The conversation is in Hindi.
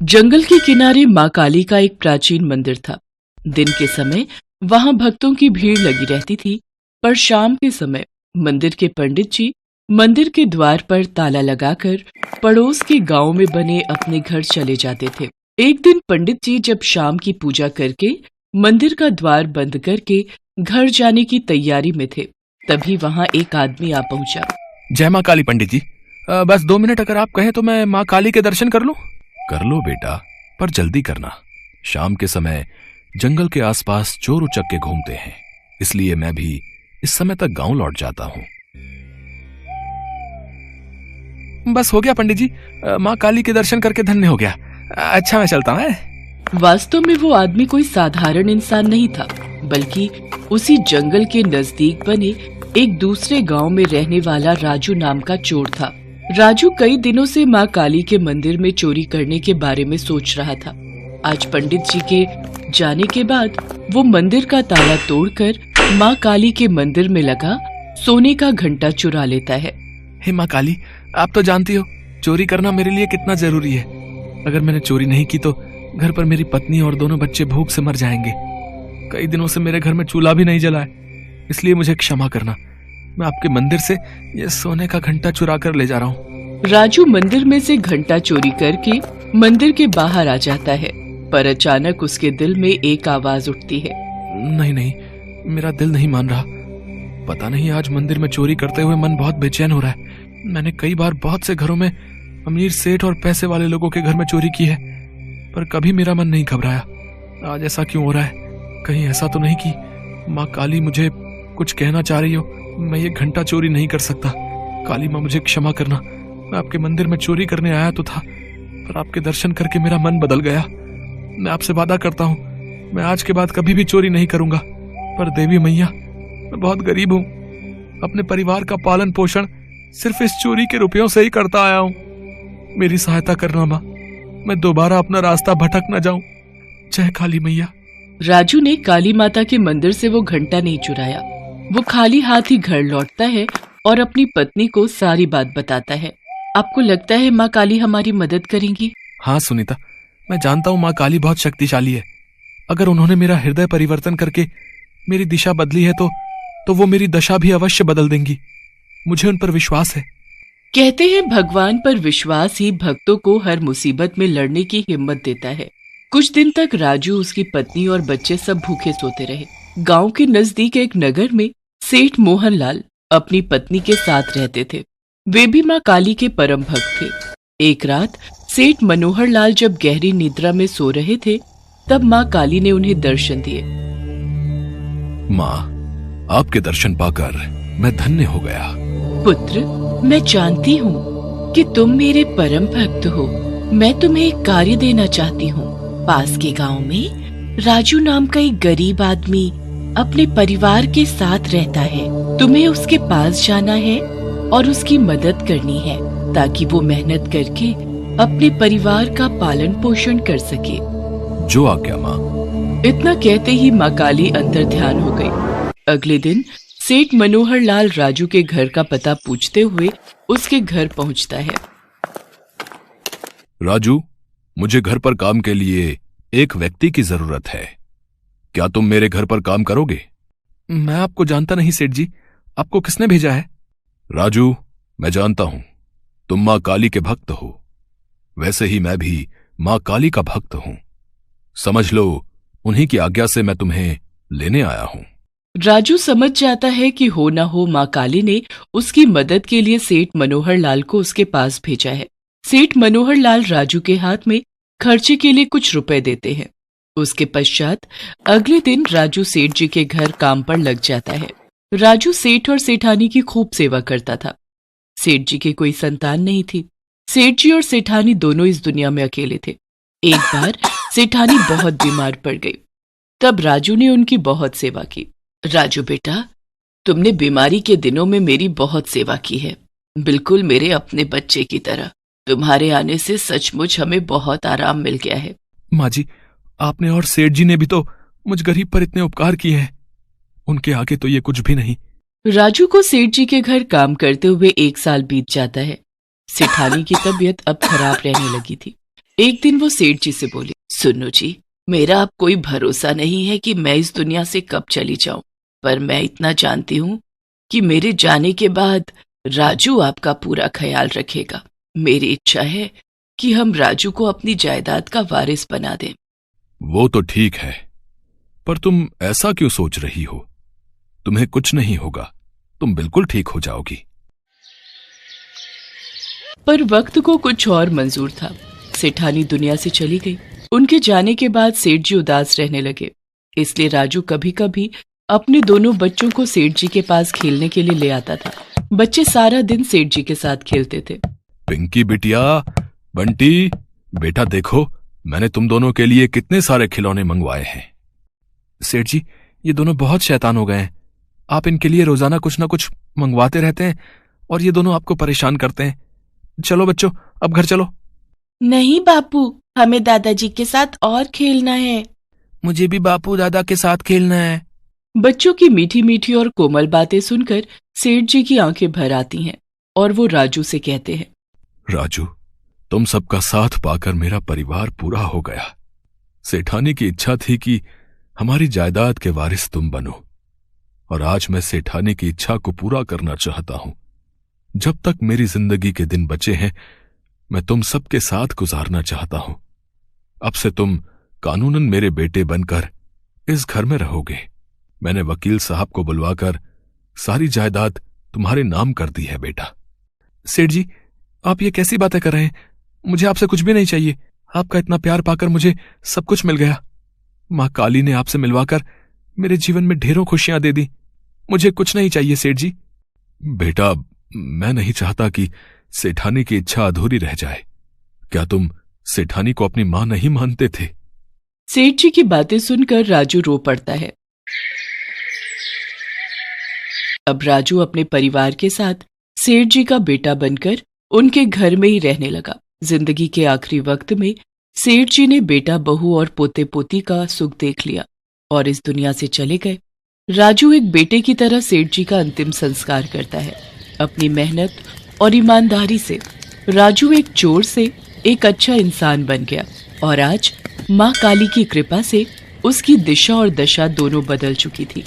जंगल के किनारे माँ काली का एक प्राचीन मंदिर था। दिन के समय वहां भक्तों की भीड़ लगी रहती थी, पर शाम के समय मंदिर के पंडित जी मंदिर के द्वार पर ताला लगाकर पड़ोस के गांव में बने अपने घर चले जाते थे। एक दिन पंडित जी जब शाम की पूजा करके मंदिर का द्वार बंद करके घर जाने की तैयारी में थे, तभी वहां एक आदमी आ पहुंचा। जय माँ काली पंडित जी, बस 2 मिनट अगर आप कहें तो मैं माँ काली के दर्शन कर लूं। कर लो बेटा, पर जल्दी करना। शाम के समय जंगल के आसपास चोर उचक्के घूमते हैं, इसलिए मैं भी इस समय तक गांव लौट जाता हूं। बस हो गया पंडित जी, माँ काली के दर्शन करके धन्य हो गया। अच्छा, मैं चलता हूं। वास्तव में वो आदमी कोई साधारण इंसान नहीं था, बल्कि उसी जंगल के नजदीक बने एक दूसरे गांव में रहने वाला राजू नाम का चोर था। राजू कई दिनों से माँ काली के मंदिर में चोरी करने के बारे में सोच रहा था। आज पंडित जी के जाने के बाद वो मंदिर का ताला तोड़कर माँ काली के मंदिर में लगा सोने का घंटा चुरा लेता है। हे माँ काली, आप तो जानती हो चोरी करना मेरे लिए कितना जरूरी है। अगर मैंने चोरी नहीं की तो घर पर मेरी पत्नी और दोनों बच्चे भूख से मर जाएंगे। कई दिनों से मेरे घर में चूल्हा भी नहीं जला है, इसलिए मुझे क्षमा करना। मैं आपके मंदिर से ये सोने का घंटा चुरा कर ले जा रहा हूँ। राजू मंदिर में से घंटा चोरी करके मंदिर के बाहर आ जाता है, पर अचानक उसके दिल में एक आवाज उठती है। नहीं नहीं, मेरा दिल नहीं मान रहा। पता नहीं, आज मंदिर में चोरी करते हुए मन बहुत बेचैन हो रहा है। मैंने कई बार बहुत से घरों में अमीर सेठ और पैसे वाले लोगों के घर में चोरी की है, पर कभी मेरा मन नहीं घबराया। आज ऐसा क्यों हो रहा है? कहीं ऐसा तो नहीं कि माँ काली मुझे कुछ कहना चाह रही हो? मैं ये घंटा चोरी नहीं कर सकता। काली माँ, मुझे क्षमा करना। मैं आपके मंदिर में चोरी करने आया तो था, पर आपके दर्शन करके मेरा मन बदल गया। मैं आपसे वादा करता हूँ, मैं आज के बाद कभी भी चोरी नहीं करूंगा। पर देवी मैया, मैं बहुत गरीब हूँ। अपने परिवार का पालन पोषण सिर्फ इस चोरी के रुपयों से ही करता आया हूँ। मेरी सहायता करना माँ, मैं दोबारा अपना रास्ता भटक न जाऊं। जय काली मैया। राजू ने काली माता के मंदिर से वो घंटा नहीं चुराया। वो खाली हाथ ही घर लौटता है और अपनी पत्नी को सारी बात बताता है। आपको लगता है माँ काली हमारी मदद करेंगी? हाँ सुनीता, मैं जानता हूँ माँ काली बहुत शक्तिशाली है। अगर उन्होंने मेरा हृदय परिवर्तन करके मेरी दिशा बदली है तो वो मेरी दशा भी अवश्य बदल देंगी। मुझे उन पर विश्वास है। कहते हैं भगवान पर विश्वास ही भक्तों को हर मुसीबत में लड़ने की हिम्मत देता है। कुछ दिन तक राजू, उसकी पत्नी और बच्चे सब भूखे सोते रहे। गांव के नजदीक एक नगर में सेठ मोहनलाल अपनी पत्नी के साथ रहते थे। वे भी माँ काली के परम भक्त थे। एक रात सेठ मनोहर लाल जब गहरी निद्रा में सो रहे थे, तब माँ काली ने उन्हें दर्शन दिए। माँ, आपके दर्शन पाकर मैं धन्य हो गया। पुत्र, मैं जानती हूँ कि तुम मेरे परम भक्त हो। मैं तुम्हें एक कार्य देना चाहती हूँ। पास के गांव में राजू नाम का एक गरीब आदमी अपने परिवार के साथ रहता है। तुम्हें उसके पास जाना है और उसकी मदद करनी है, ताकि वो मेहनत करके अपने परिवार का पालन पोषण कर सके। जो आज्ञा माँ। इतना कहते ही माँ काली अंतर ध्यान हो गई। अगले दिन सेठ मनोहर लाल राजू के घर का पता पूछते हुए उसके घर पहुंचता है। राजू, मुझे घर पर काम के लिए एक व्यक्ति की जरूरत है। क्या तुम मेरे घर पर काम करोगे? मैं आपको जानता नहीं सेठ जी, आपको किसने भेजा है? राजू, मैं जानता हूं तुम माँ काली के भक्त हो। वैसे ही मैं भी माँ काली का भक्त हूं। समझ लो, उन्हीं की आज्ञा से मैं तुम्हें लेने आया हूं। राजू समझ जाता है कि हो ना हो माँ काली ने उसकी मदद के लिए सेठ मनोहर लाल को उसके पास भेजा है। सेठ मनोहर लाल राजू के हाथ में खर्चे के लिए कुछ रुपए देते हैं। उसके पश्चात अगले दिन राजू सेठ जी के घर काम पर लग जाता है। राजू सेठ और सेठानी की खूब सेवा करता था। सेठ जी की कोई संतान नहीं थी। सेठ जी और सेठानी दोनों इस दुनिया में अकेले थे। एक बार सेठानी बहुत बीमार पड़ गई, तब राजू ने उनकी बहुत सेवा की। राजू बेटा, तुमने बीमारी के दिनों में मेरी बहुत सेवा की है, बिल्कुल मेरे अपने बच्चे की तरह। तुम्हारे आने से सचमुच हमें बहुत आराम मिल गया है। माँ जी, आपने और सेठ जी ने भी तो मुझ गरीब पर इतने उपकार किए हैं, उनके आगे तो ये कुछ भी नहीं। राजू को सेठ जी के घर काम करते हुए 1 साल बीत जाता है। सेठानी की तबीयत अब खराब रहने लगी थी। एक दिन वो सेठ जी से बोली, सुनो जी, मेरा अब कोई भरोसा नहीं है कि मैं इस दुनिया से कब चली जाऊं, पर मैं इतना जानती हूँ कि मेरे जाने के बाद राजू आपका पूरा ख्याल रखेगा। मेरी इच्छा है कि हम राजू को अपनी जायदाद का वारिस बना दें। वो तो ठीक है, पर तुम ऐसा क्यों सोच रही हो? तुम्हें कुछ नहीं होगा, तुम बिल्कुल ठीक हो जाओगी। पर वक्त को कुछ और मंजूर था। सेठानी दुनिया से चली गई। उनके जाने के बाद सेठ जी उदास रहने लगे। इसलिए राजू कभी कभी अपने दोनों बच्चों को सेठ जी के पास खेलने के लिए ले आता था। बच्चे सारा दिन सेठ जी के साथ खेलते थे। पिंकी बिटिया, बंटी बेटा, देखो मैंने तुम दोनों के लिए कितने सारे खिलौने मंगवाए हैं। सेठ जी, ये दोनों बहुत शैतान हो गए हैं। आप इनके लिए रोजाना कुछ ना कुछ मंगवाते रहते हैं और ये दोनों आपको परेशान करते हैं। चलो बच्चों, अब घर चलो। नहीं बापू, हमें दादाजी के साथ और खेलना है। मुझे भी बापू दादा के साथ खेलना है। बच्चों की मीठी मीठी और कोमल बातें सुनकर सेठ जी की आंखें भर आती हैं और वो राजू से कहते हैं, राजू, तुम सबका साथ पाकर मेरा परिवार पूरा हो गया। सेठानी की इच्छा थी कि हमारी जायदाद के वारिस तुम बनो, और आज मैं सेठानी की इच्छा को पूरा करना चाहता हूं। जब तक मेरी जिंदगी के दिन बचे हैं, मैं तुम सबके साथ गुजारना चाहता हूं। अब से तुम कानूनन मेरे बेटे बनकर इस घर में रहोगे। मैंने वकील साहब को बुलवाकर सारी जायदाद तुम्हारे नाम कर दी है बेटा। सेठ जी, आप ये कैसी बातें कर रहे हैं? मुझे आपसे कुछ भी नहीं चाहिए। आपका इतना प्यार पाकर मुझे सब कुछ मिल गया। मां काली ने आपसे मिलवाकर मेरे जीवन में ढेरों खुशियां दे दी। मुझे कुछ नहीं चाहिए सेठ जी। बेटा, मैं नहीं चाहता कि सेठानी की इच्छा अधूरी रह जाए। क्या तुम सेठानी को अपनी मां नहीं मानते थे? सेठ जी की बातें सुनकर राजू रो पड़ता है। अब राजू अपने परिवार के साथ सेठ जी का बेटा बनकर उनके घर में ही रहने लगा। जिंदगी के आखिरी वक्त में सेठ जी ने बेटा, बहू और पोते पोती का सुख देख लिया और इस दुनिया से चले गए। राजू एक बेटे की तरह सेठ जी का अंतिम संस्कार करता है। अपनी मेहनत और ईमानदारी से राजू एक चोर से एक अच्छा इंसान बन गया और आज मां काली की कृपा से उसकी दिशा और दशा दोनों बदल चुकी थी।